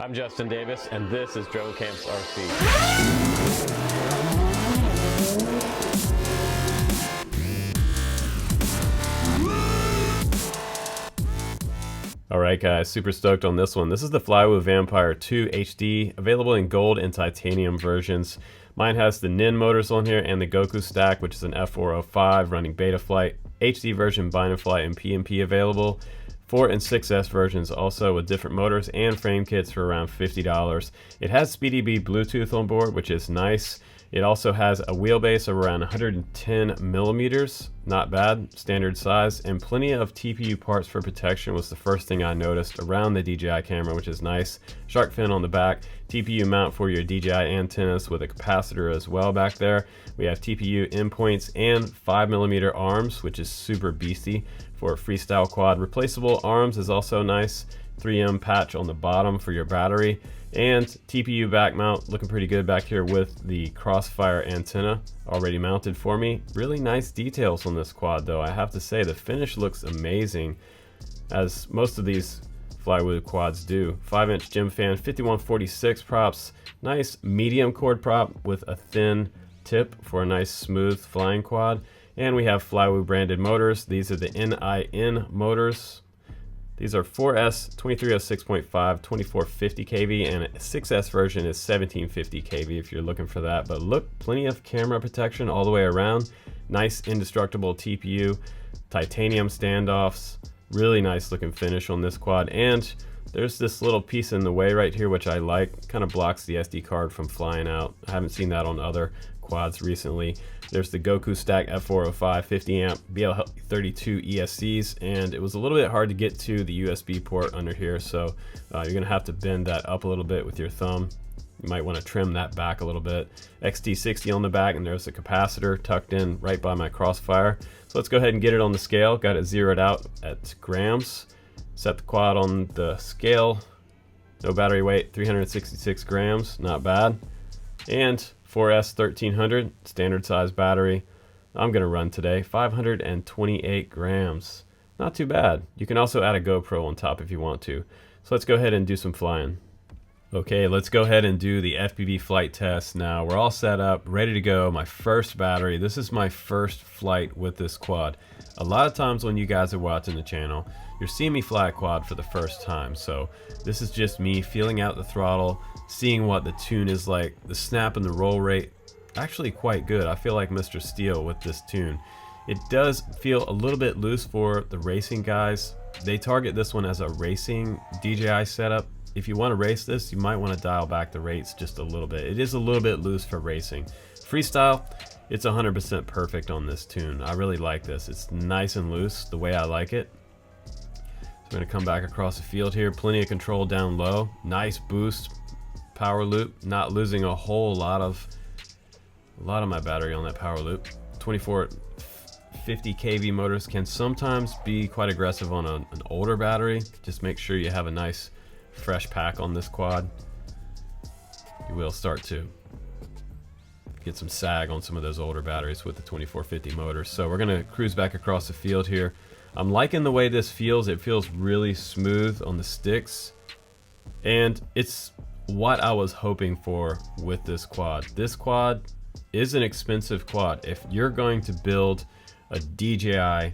I'm Justin Davis, and this is Drone Camps RC. Alright guys, super stoked on this one. This is the Flywoo Vampire 2 HD, available in gold and titanium versions. Mine has the NIN motors on here and the Goku stack, which is an F405 running Beta Flight. HD version, Bind and Flight, and PMP available. 4 and 6S versions also with different motors and frame kits for around $50. It has SpeedyB Bluetooth on board, which is nice. It also has a wheelbase of around 110 millimeters, not bad, standard size, and plenty of TPU parts for protection was the first thing I noticed around the DJI camera, which is nice. Shark fin on the back, TPU mount for your DJI antennas with a capacitor as well back there. We have TPU endpoints and 5mm arms, which is super beastie for a freestyle quad. Replaceable arms is also nice. 3M patch on the bottom for your battery, and TPU back mount looking pretty good back here with the crossfire antenna already mounted for me. Really nice details on this quad though. I have to say the finish looks amazing, as most of these Flywoo quads do. 5-inch gym fan, 5146 props, nice medium cord prop with a thin tip for a nice smooth flying quad. And we have Flywoo branded motors. These are the NIN motors. These are 4S 2306.5 2450 kV, and a 6S version is 1750 kV if you're looking for that. But look, plenty of camera protection all the way around. Nice indestructible TPU, titanium standoffs. Really nice looking finish on this quad. And there's this little piece in the way right here which I like. Kind of blocks the SD card from flying out. I haven't seen that on other quads recently. There's the Goku stack F405 50 amp BL32 ESCs, and it was a little bit hard to get to the USB port under here, so you're gonna have to bend that up a little bit with your thumb. You might want to trim that back a little bit. XT60 on the back, and there's a capacitor tucked in right by my crossfire. So let's go ahead and get it on the scale. Got it zeroed out at grams. Set the quad on the scale. No battery weight, 366 grams, not bad. And 4S 1300, standard size battery. I'm gonna run today, 528 grams. Not too bad. You can also add a GoPro on top if you want to. So let's go ahead and do some flying. Okay, let's go ahead and do the Fpv flight test now. We're all set up, ready to go. My first battery. This is my first flight with this quad. A lot of times when you guys are watching the channel, you're seeing me fly a quad for the first time. So this is just me feeling out the throttle, seeing what the tune is like. The snap and the roll rate, actually quite good. I feel like Mr. Steel with this tune. It does feel a little bit loose for the racing guys. They target this one as a racing DJI setup. If you want to race this, you might want to dial back the rates just a little bit. It is a little bit loose for racing. Freestyle, it's 100% perfect on this tune. I really like this. It's nice and loose, the way I like it. So I'm going to come back across the field here. Plenty of control down low. Nice boost, power loop. Not losing a whole lot of my battery on that power loop. 2450 kV motors can sometimes be quite aggressive on an older battery. Just make sure you have a nice fresh pack on this quad. You will start to get some sag on some of those older batteries with the 2450 motors. So we're gonna cruise back across the field here. I'm liking the way this feels. It feels really smooth on the sticks, and it's what I was hoping for with this quad. This quad is an expensive quad. If you're going to build a DJI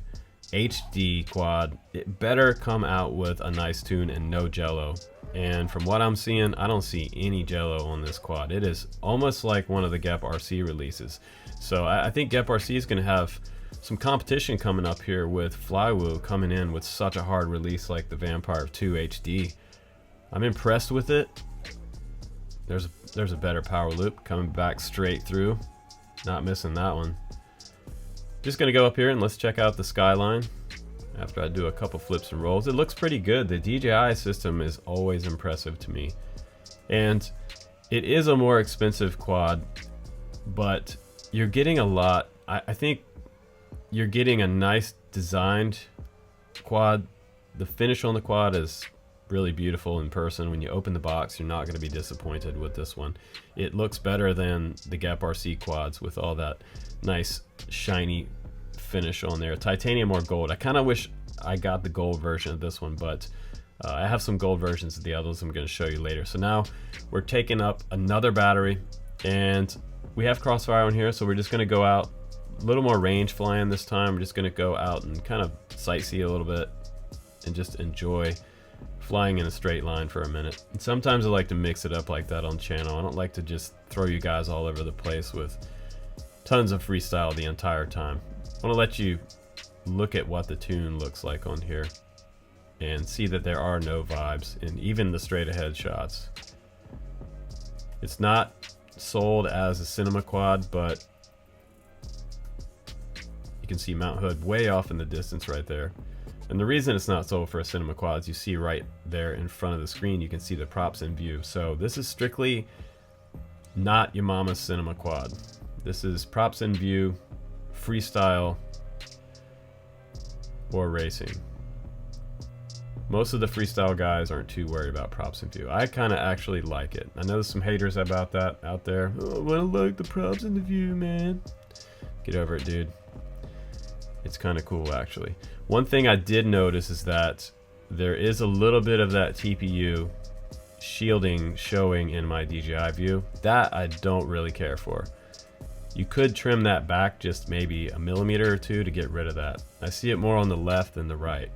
HD quad, it better come out with a nice tune and no jello. And from what I'm seeing, I don't see any jello on this quad. It is almost like one of the Gep RC releases. So I think Gep RC is going to have some competition coming up here with Flywoo coming in with such a hard release like the Vampire 2 HD. I'm impressed with it. There's a better power loop coming back straight through. Not missing that one. Just gonna go up here and let's check out the skyline after I do a couple flips and rolls. It looks pretty good. The DJI system is always impressive to me. And it is a more expensive quad, but you're getting a lot. I think you're getting a nice designed quad. The finish on the quad is really beautiful in person. When you open the box, you're not going to be disappointed with this one. It looks better than the Gep RC quads with all that nice shiny finish on there. Titanium or gold. I kind of wish I got the gold version of this one, but I have some gold versions of the others I'm going to show you later. So now we're taking up another battery, and we have crossfire on here, so we're just going to go out a little more range flying this time. We're just going to go out and kind of sightsee a little bit and just enjoy flying in a straight line for a minute. And sometimes I like to mix it up like that on channel. I don't like to just throw you guys all over the place with tons of freestyle the entire time. I want to let you look at what the tune looks like on here and see that there are no vibes in even the straight ahead shots. It's not sold as a cinema quad, but you can see Mount Hood way off in the distance right there. And the reason it's not sold for a cinema quad is you see right there in front of the screen, you can see the props in view. So this is strictly not your mama's cinema quad. This is props in view, freestyle, or racing. Most of the freestyle guys aren't too worried about props in view. I kind of actually like it. I know there's some haters about that out there. Oh, I don't like the props in the view, man. Get over it, dude. It's kind of cool, actually. One thing I did notice is that there is a little bit of that TPU shielding showing in my DJI view. That I don't really care for. You could trim that back just maybe a millimeter or two to get rid of that. I see it more on the left than the right.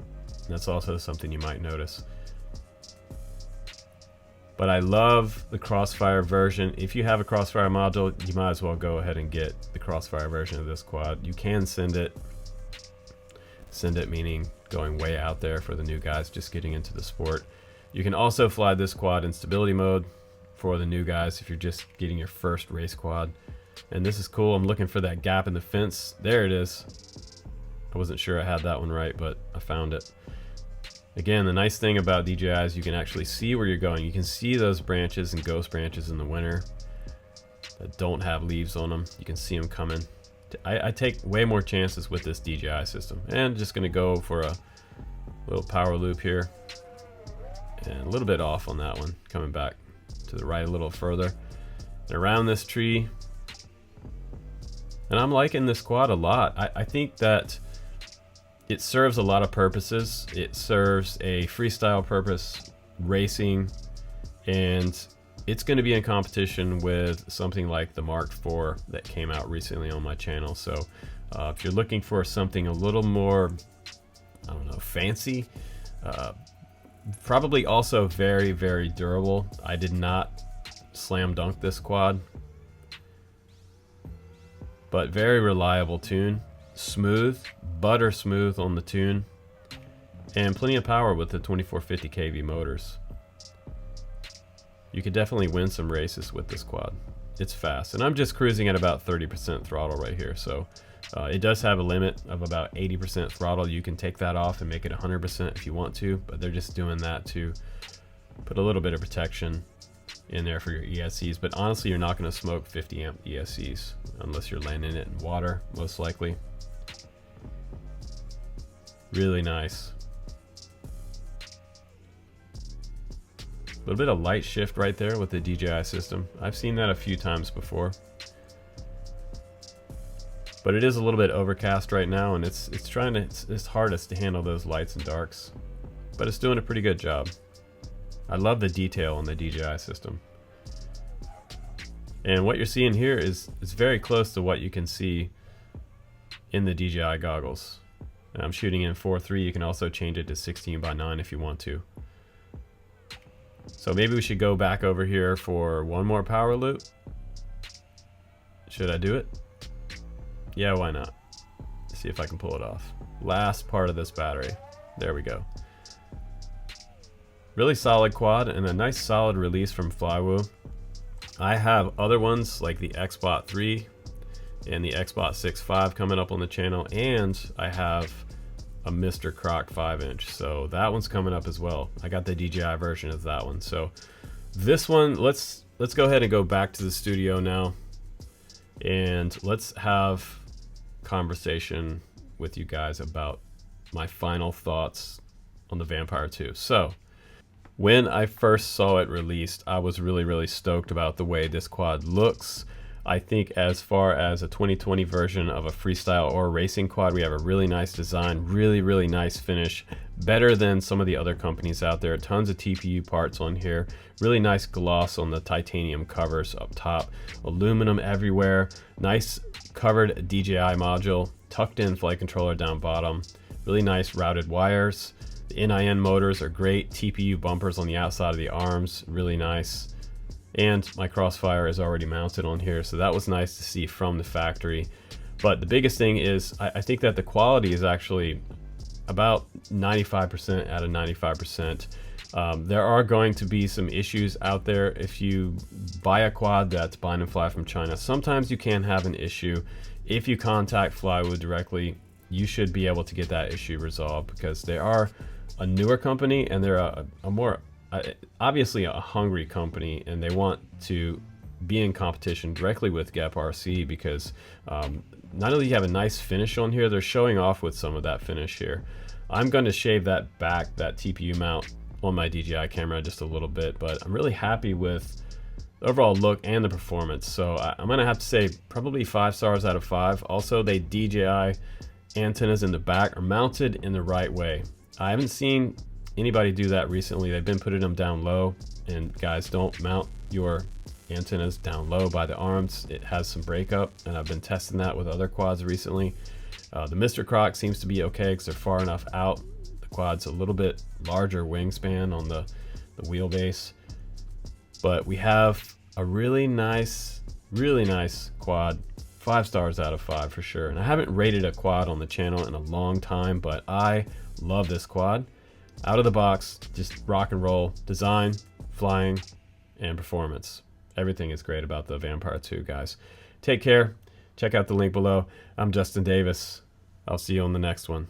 That's also something you might notice. But I love the Crossfire version. If you have a Crossfire module, you might as well go ahead and get the Crossfire version of this quad. You can send it. Send it meaning going way out there for the new guys just getting into the sport. You can also fly this quad in stability mode for the new guys if you're just getting your first race quad. And this is cool. I'm looking for that gap in the fence. There it is. I wasn't sure I had that one right, but I found it. Again, the nice thing about DJI is you can actually see where you're going. You can see those branches and ghost branches in the winter that don't have leaves on them. You can see them coming. I take way more chances with this DJI system. And just gonna go for a little power loop here. And a little bit off on that one, coming back to the right a little further. And around this tree. And I'm liking this quad a lot. I think that it serves a lot of purposes. It serves a freestyle purpose, racing, and it's going to be in competition with something like the Mark IV that came out recently on my channel. So if you're looking for something a little more, I don't know, fancy, probably also very, very durable. I did not slam dunk this quad, but very reliable tune. Smooth, butter smooth on the tune, and plenty of power with the 2450 kV motors. You could definitely win some races with this quad. It's fast, and I'm just cruising at about 30% throttle right here. So it does have a limit of about 80% throttle. You can take that off and make it 100% if you want to, but they're just doing that to put a little bit of protection in there for your ESCs. But honestly, you're not going to smoke 50 amp ESCs unless you're landing it in water, most likely. Really nice. A little bit of light shift right there with the DJI system. I've seen that a few times before. But it is a little bit overcast right now, and it's hardest to handle those lights and darks. But it's doing a pretty good job. I love the detail on the DJI system. And what you're seeing here is very close to what you can see in the DJI goggles. I'm shooting in 4:3. You can also change it to 16:9 if you want to. So maybe we should go back over here for one more power loop. Should I do it? Yeah, why not? See if I can pull it off. Last part of this battery. There we go. Really solid quad and a nice solid release from Flywoo. I have other ones like the Xbot 3 and the Xbot 6.5 coming up on the channel, and I have a Mr. Croc 5-inch, so that one's coming up as well. I got the DJI version of that one. So this one, let's go ahead and go back to the studio now, and let's have conversation with you guys about my final thoughts on the Vampire 2. So when I first saw it released, I was really stoked about the way this quad looks. I think as far as a 2020 version of a freestyle or racing quad, we have a really nice design, really nice finish, better than some of the other companies out there. Tons of TPU parts on here, really nice gloss on the titanium covers up top, aluminum everywhere, nice covered DJI module, tucked in flight controller down bottom, really nice routed wires. The NIN motors are great, TPU bumpers on the outside of the arms, really nice. And my Crossfire is already mounted on here, so that was nice to see from the factory. But the biggest thing is I think that the quality is actually about 95% out of 95%. There are going to be some issues out there if you buy a quad that's bind and fly from China. Sometimes you can have an issue. If you contact Flywoo directly, you should be able to get that issue resolved, because they are a newer company and they're a more obviously a hungry company, and they want to be in competition directly with Gep RC, because not only do you have a nice finish on here, they're showing off with some of that finish here. I'm going to shave that back, that TPU mount on my DJI camera just a little bit, but I'm really happy with the overall look and the performance. So I'm going to have to say probably 5 stars out of 5. Also, the DJI antennas in the back are mounted in the right way. I haven't seen anybody do that recently. They've been putting them down low, and guys, don't mount your antennas down low by the arms. It has some breakup, and I've been testing that with other quads recently. The Mr. Croc seems to be okay because they're far enough out. The quad's a little bit larger wingspan on the wheelbase, but we have a really nice quad. 5 stars out of 5 for sure. And I haven't rated a quad on the channel in a long time, but I love this quad. Out of the box, just rock and roll design, flying, and performance. Everything is great about the Vampire 2, guys. Take care. Check out the link below. I'm Justin Davis. I'll see you on the next one.